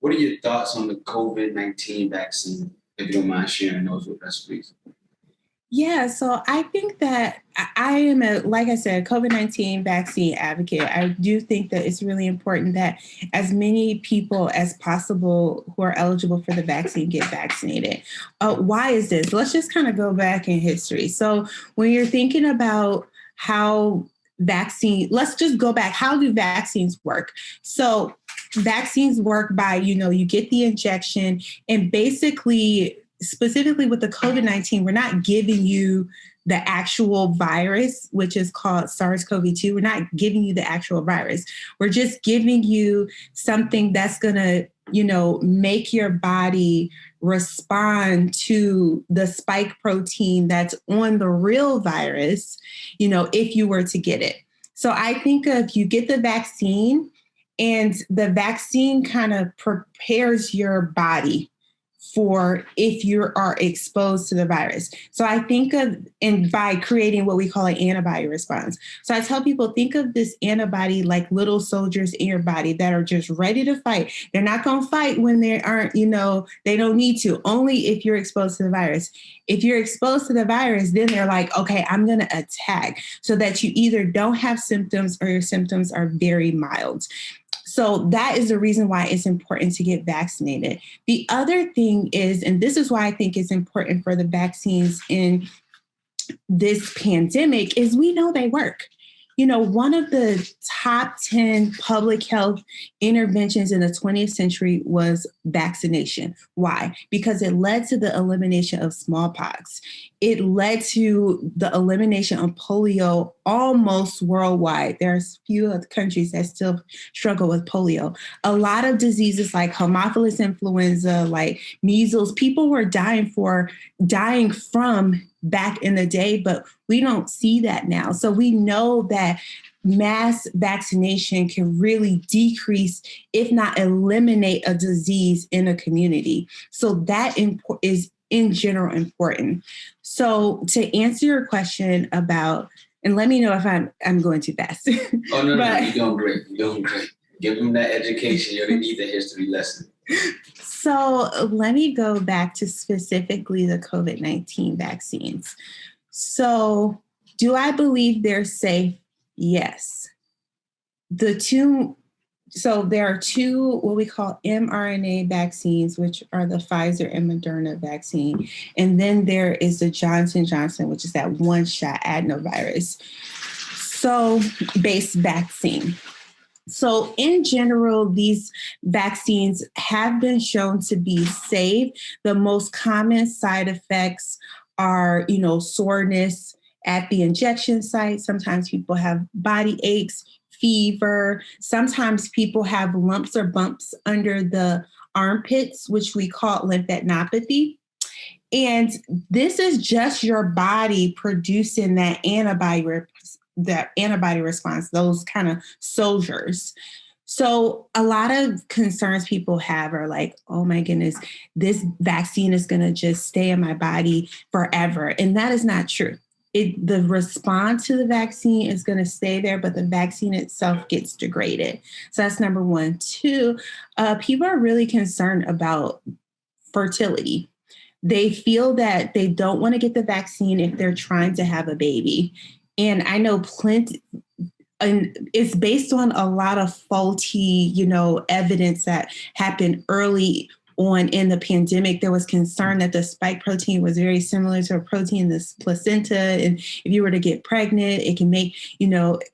What are your thoughts on the COVID-19 vaccine? If you don't mind sharing those with us, please. Yeah, so I think that I am like I said, COVID-19 vaccine advocate. I do think that it's really important that as many people as possible who are eligible for the vaccine get vaccinated. Why is this? Let's just kind of go back in history. So when you're thinking about how let's just go back. How do vaccines work? So vaccines work by, you get the injection and basically specifically with the COVID-19, we're not giving you the actual virus, which is called SARS-CoV-2. We're not giving you the actual virus. We're just giving you something that's going to, make your body respond to the spike protein that's on the real virus, if you were to get it. So I think if you get the vaccine and the vaccine kind of prepares your body for if you are exposed to the virus. So I think by creating what we call an antibody response. So I tell people, think of this antibody like little soldiers in your body that are just ready to fight. They're not going to fight when they aren't, they don't need to, only if you're exposed to the virus. If you're exposed to the virus, then they're like, okay, I'm going to attack so that you either don't have symptoms or your symptoms are very mild. So that is the reason why it's important to get vaccinated. The other thing is, and this is why I think it's important for the vaccines in this pandemic, is we know they work. One of the top 10 public health interventions in the 20th century was vaccination. Why? Because it led to the elimination of smallpox. It led to the elimination of polio almost worldwide. There's few other countries that still struggle with polio. A lot of diseases like Haemophilus influenza, like measles, people were dying from back in the day, but we don't see that now. So we know that mass vaccination can really decrease, if not eliminate, a disease in a community. So that is in general important. So to answer your question about, and let me know if I'm going too fast. Oh, no, you're doing great. You're doing great. Give them that education. You're going to need the history lesson. So let me go back to specifically the COVID-19 vaccines. So do I believe they're safe? Yes. So there are two what we call mRNA vaccines, which are the Pfizer and Moderna vaccine. And then there is the Johnson & Johnson, which is that one-shot adenovirus. So based vaccine. So in general, these vaccines have been shown to be safe. The most common side effects are, soreness at the injection site. Sometimes people have body aches, fever. Sometimes people have lumps or bumps under the armpits, which we call lymphadenopathy. And this is just your body producing that antibody response, those kind of soldiers. So a lot of concerns people have are like, oh my goodness, this vaccine is going to just stay in my body forever. And that is not true. The response to the vaccine is going to stay there, but the vaccine itself gets degraded. So that's number one. Two, people are really concerned about fertility. They feel that they don't want to get the vaccine if they're trying to have a baby. And I know plenty, and it's based on a lot of faulty, evidence that happened early on in the pandemic. There was concern that the spike protein was very similar to a protein in the placenta. And if you were to get pregnant, it can make,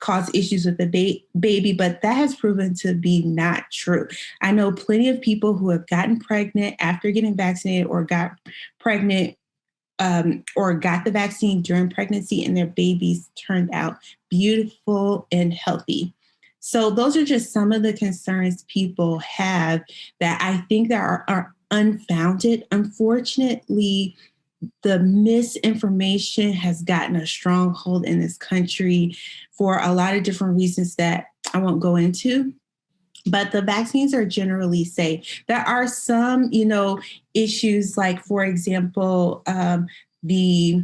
cause issues with the baby. But that has proven to be not true. I know plenty of people who have gotten pregnant after getting vaccinated or got pregnant or got the vaccine during pregnancy, and their babies turned out beautiful and healthy. So those are just some of the concerns people have that I think that are unfounded. Unfortunately, the misinformation has gotten a strong hold in this country for a lot of different reasons that I won't go into. But the vaccines are generally safe. There are some, issues like, for example, the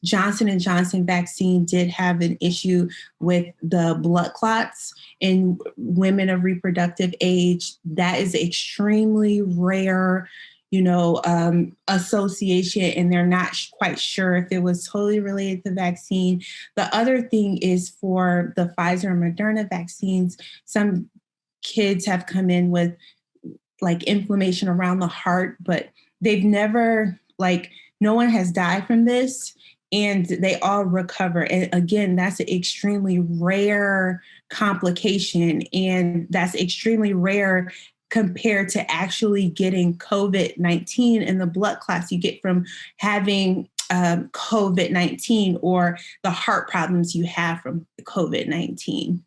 Johnson & Johnson vaccine did have an issue with the blood clots in women of reproductive age. That is extremely rare, association, and they're not quite sure if it was totally related to the vaccine. The other thing is for the Pfizer and Moderna vaccines, some kids have come in with like inflammation around the heart, but they've never, no one has died from this, and they all recover. And again, that's an extremely rare complication, and that's extremely rare compared to actually getting COVID-19 and the blood clots you get from having COVID-19 or the heart problems you have from COVID-19.